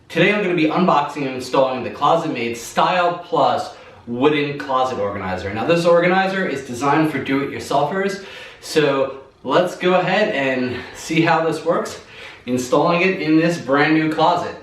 Today I'm going to be unboxing and installing the ClosetMaid Style Plus wooden closet organizer. Now this organizer is designed for do-it-yourselfers, so let's go ahead and see how this works, installing it in this brand new closet.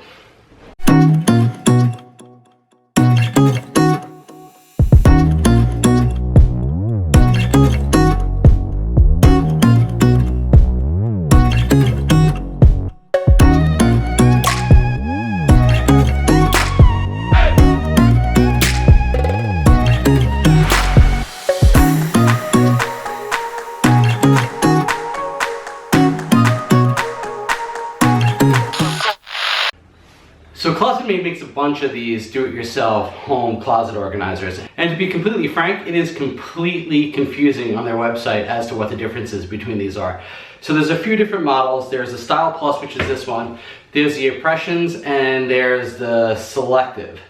So ClosetMaid makes a bunch of these do-it-yourself home closet organizers, and to be completely frank, it is completely confusing on their website as to what the differences between these are. So there's a few different models. There's the Style Plus, which is this one. There's the Impressions, and there's the Selective.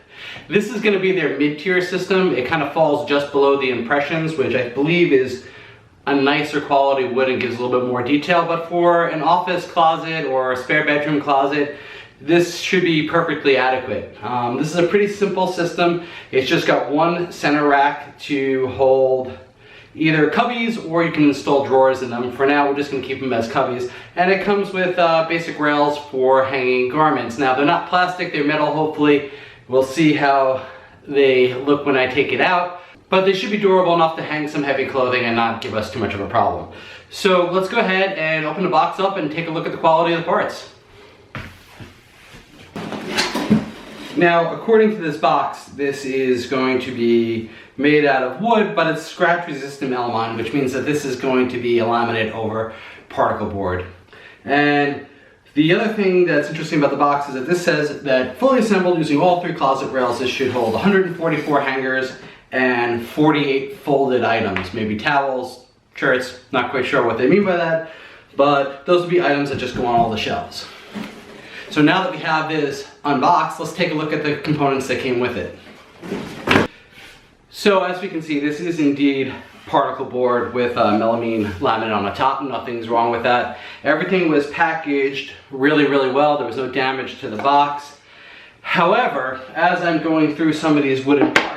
This is going to be their mid-tier system. It kind of falls just below the Impressions, which I believe is a nicer quality wood and gives a little bit more detail, but for an office closet or a spare bedroom closet, this should be perfectly adequate. This is a pretty simple system. It's just got one center rack to hold either cubbies, or you can install drawers in them. For now, we're just going to keep them as cubbies. And it comes with basic rails for hanging garments. Now, they're not plastic, they're metal, hopefully. We'll see how they look when I take it out. But they should be durable enough to hang some heavy clothing and not give us too much of a problem. So let's go ahead and open the box up and take a look at the quality of the parts. Now, according to this box, this is going to be made out of wood, but it's scratch-resistant melamine, which means that this is going to be a laminate over particle board. And the other thing that's interesting about the box is that this says that fully assembled using all three closet rails, this should hold 144 hangers and 48 folded items, maybe towels, shirts, not quite sure what they mean by that, but those would be items that just go on all the shelves. So now that we have this unboxed, let's take a look at the components that came with it. So as we can see, this is indeed particle board with melamine laminate on the top. Nothing's wrong with that. Everything was packaged really well. There was no damage to the box. However, as I'm going through some of these wooden parts,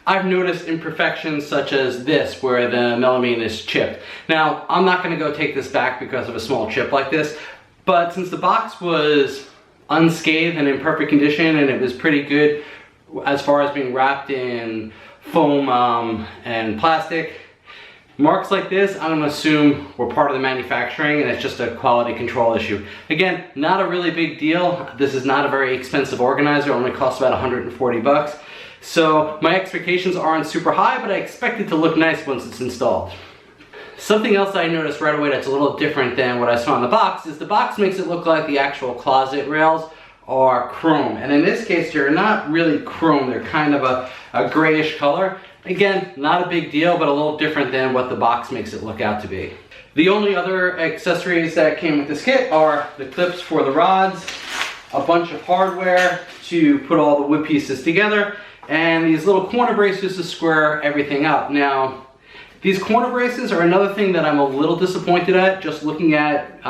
I've noticed imperfections such as this, where the melamine is chipped. Now, I'm not going to go take this back because of a small chip like this, but since the box was unscathed and in perfect condition, and it was pretty good as far as being wrapped in foam and plastic, marks like this, I'm going to assume were part of the manufacturing and it's just a quality control issue. Again, not a really big deal. This is not a very expensive organizer. It only costs about 140 bucks. So my expectations aren't super high, but I expect it to look nice once it's installed. Something else I noticed right away that's a little different than what I saw in the box is the box makes it look like the actual closet rails are chrome. And in this case, they're not really chrome. They're kind of a grayish color. Again, not a big deal, but a little different than what the box makes it look out to be. The only other accessories that came with this kit are the clips for the rods, a bunch of hardware to put all the wood pieces together, and these little corner braces to square everything up. Now, these corner braces are another thing that I'm a little disappointed at just looking at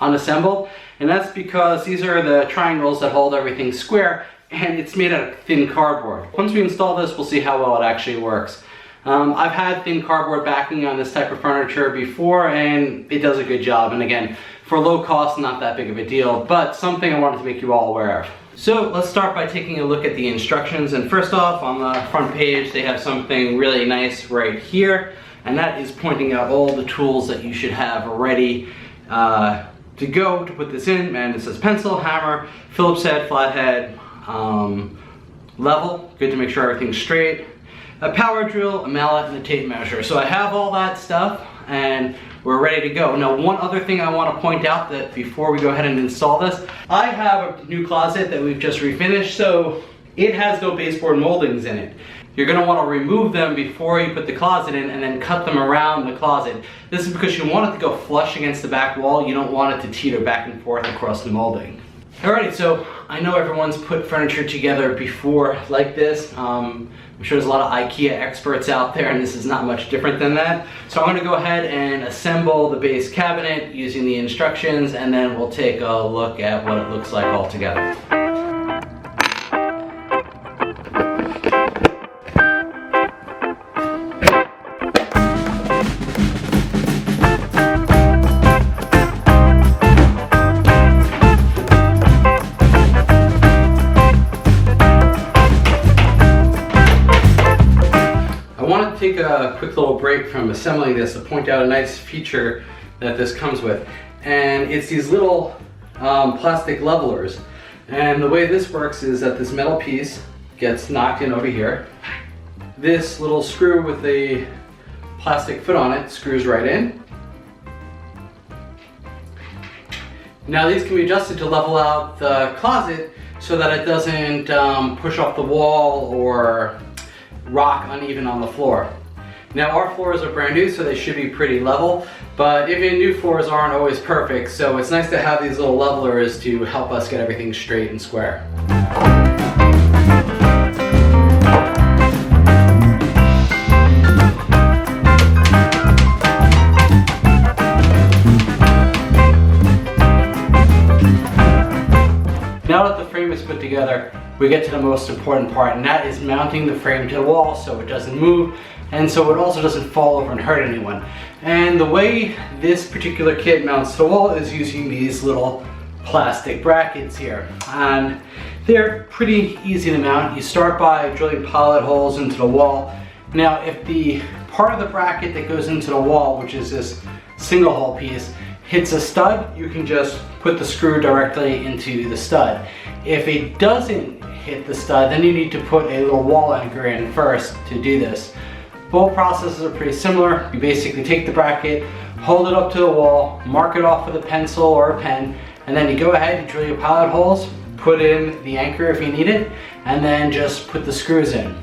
unassembled, and that's because these are the triangles that hold everything square, and it's made out of thin cardboard. Once we install this, we'll see how well it actually works. I've had thin cardboard backing on this type of furniture before, and it does a good job. And again, for low cost, not that big of a deal, but something I wanted to make you all aware of. So let's start by taking a look at the instructions. And first off, on the front page, they have something really nice right here, and that is pointing out all the tools that you should have ready to go to put this in. And it says pencil, hammer, Phillips head, flathead, level, good to make sure everything's straight, a power drill, a mallet, and a tape measure. So I have all that stuff, and we're ready to go. Now, one other thing I want to point out that before we go ahead and install this, I have a new closet that we've just refinished, so it has no baseboard moldings in it. You're going to want to remove them before you put the closet in and then cut them around the closet. This is because you want it to go flush against the back wall. You don't want it to teeter back and forth across the molding. Alrighty, so I know everyone's put furniture together before like this. I'm sure there's a lot of IKEA experts out there, and this is not much different than that. So I'm going to go ahead and assemble the base cabinet using the instructions, and then we'll take a look at what it looks like all together. Take a quick little break from assembling this to point out a nice feature that this comes with, and it's these little plastic levelers. And the way this works is that this metal piece gets knocked in over here. This little screw with the plastic foot on it screws right in. Now these can be adjusted to level out the closet so that it doesn't push off the wall or rock uneven on the floor. Now our floors are brand new, so they should be pretty level, but even new floors aren't always perfect, so it's nice to have these little levelers to help us get everything straight and square. Now that the frame is put together, we get to the most important part, and that is mounting the frame to the wall so it doesn't move, and so it also doesn't fall over and hurt anyone. And the way this particular kit mounts to the wall is using these little plastic brackets here. And they're pretty easy to mount. You start by drilling pilot holes into the wall. Now if the part of the bracket that goes into the wall, which is this single hole piece, hits a stud, you can just put the screw directly into the stud. If it doesn't hit the stud, then you need to put a little wall anchor in first to do this. Both processes are pretty similar. You basically take the bracket, hold it up to the wall, mark it off with a pencil or a pen, and then you go ahead and drill your pilot holes, put in the anchor if you need it, and then just put the screws in.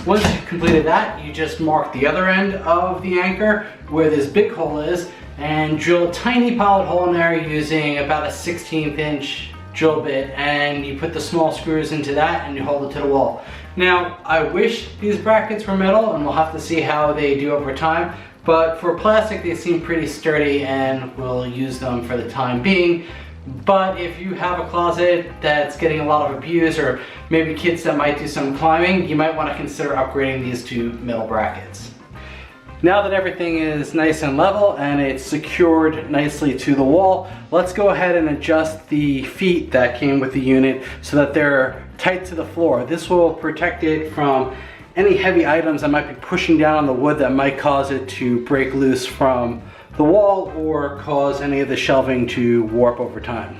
Once you've completed that, you just mark the other end of the anchor where this big hole is and drill a tiny pilot hole in there using about a 1/16 inch drill bit, and you put the small screws into that and you hold it to the wall. Now, I wish these brackets were metal, and we'll have to see how they do over time, but for plastic they seem pretty sturdy and we'll use them for the time being. But if you have a closet that's getting a lot of abuse, or maybe kids that might do some climbing, you might want to consider upgrading these to metal brackets. Now that everything is nice and level and it's secured nicely to the wall, let's go ahead and adjust the feet that came with the unit so that they're tight to the floor. This will protect it from any heavy items that might be pushing down on the wood that might cause it to break loose from the wall or cause any of the shelving to warp over time.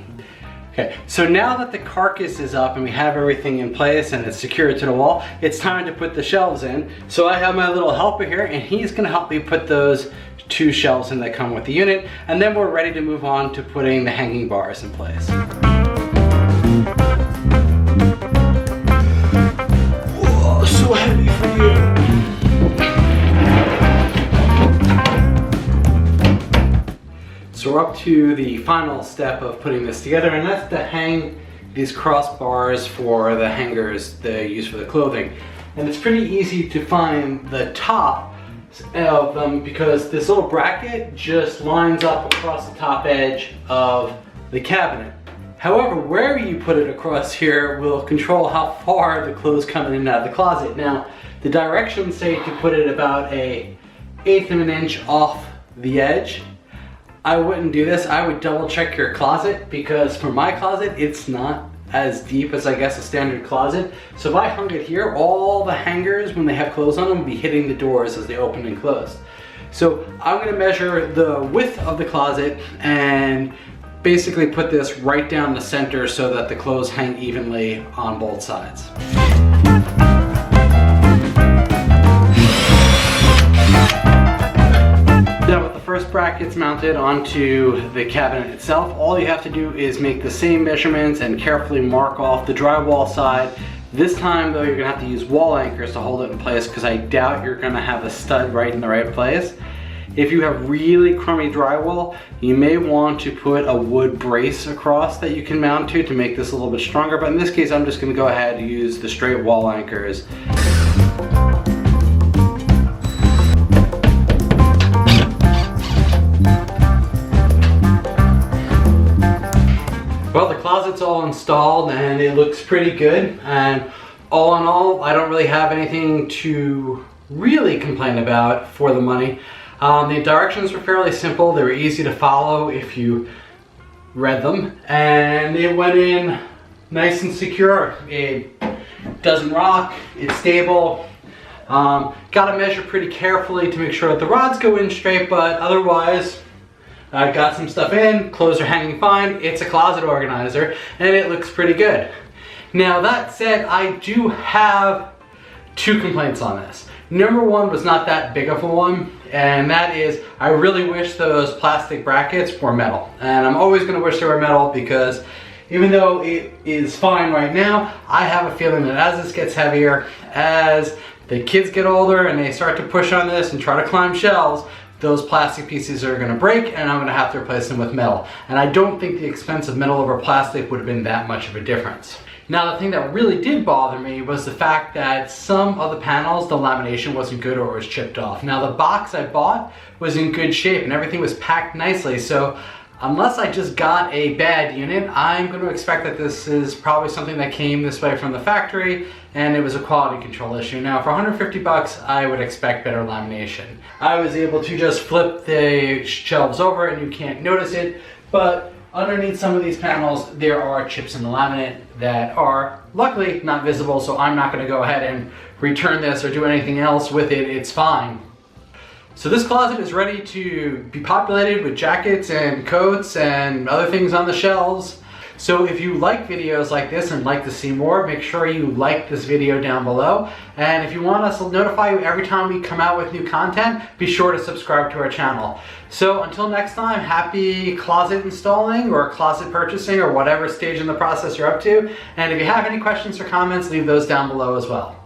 Okay, so now that the carcass is up and we have everything in place and it's secured to the wall, it's time to put the shelves in. So I have my little helper here, and he's gonna help me put those 2 shelves in that come with the unit, and then we're ready to move on to putting the hanging bars in place. Whoa, so heavy for you. So we're up to the final step of putting this together, and that's to hang these crossbars for the hangers they use for the clothing. And it's pretty easy to find the top of them because this little bracket just lines up across the top edge of the cabinet. However, where you put it across here will control how far the clothes come in and out of the closet. Now, the directions say to put it about 1/8 of an inch off the edge. I wouldn't do this. I would double check your closet, because for my closet, it's not as deep as I guess a standard closet. So if I hung it here, all the hangers, when they have clothes on them, would be hitting the doors as they open and close. So I'm gonna measure the width of the closet and basically put this right down the center so that the clothes hang evenly on both sides. Now with the first brackets mounted onto the cabinet itself, all you have to do is make the same measurements and carefully mark off the drywall side. This time though, you're gonna have to use wall anchors to hold it in place, because I doubt you're gonna have a stud right in the right place. if you have really crummy drywall, you may want to put a wood brace across that you can mount to make this a little bit stronger. But in this case, I'm just going to go ahead and use the straight wall anchors. Well, the closet's all installed and it looks pretty good. And all in all, I don't really have anything to really complain about for the money. The directions were fairly simple. They were easy to follow if you read them, and it went in nice and secure. It doesn't rock, it's stable. Got to measure pretty carefully to make sure that the rods go in straight, but otherwise I've got some stuff in, clothes are hanging fine. It's a closet organizer and it looks pretty good. Now that said, I do have 2 complaints on this. Number 1 was not that big of a one, and that is I really wish those plastic brackets were metal. And I'm always going to wish they were metal because even though it is fine right now, I have a feeling that as this gets heavier, as the kids get older and they start to push on this and try to climb shelves, those plastic pieces are going to break and I'm going to have to replace them with metal. And I don't think the expense of metal over plastic would have been that much of a difference. Now, the thing that really did bother me was the fact that some of the panels, the lamination wasn't good or it was chipped off. Now, the box I bought was in good shape and everything was packed nicely. So unless I just got a bad unit, I'm going to expect that this is probably something that came this way from the factory and it was a quality control issue. Now, for 150 bucks, I would expect better lamination. I was able to just flip the shelves over and you can't notice it, but underneath some of these panels, there are chips in the laminate that are luckily not visible, so I'm not going to go ahead and return this or do anything else with it. It's fine. So this closet is ready to be populated with jackets and coats and other things on the shelves. So if you like videos like this and like to see more, make sure you like this video down below. And if you want us to notify you every time we come out with new content, be sure to subscribe to our channel. So until next time, happy closet installing or closet purchasing or whatever stage in the process you're up to. And if you have any questions or comments, leave those down below as well.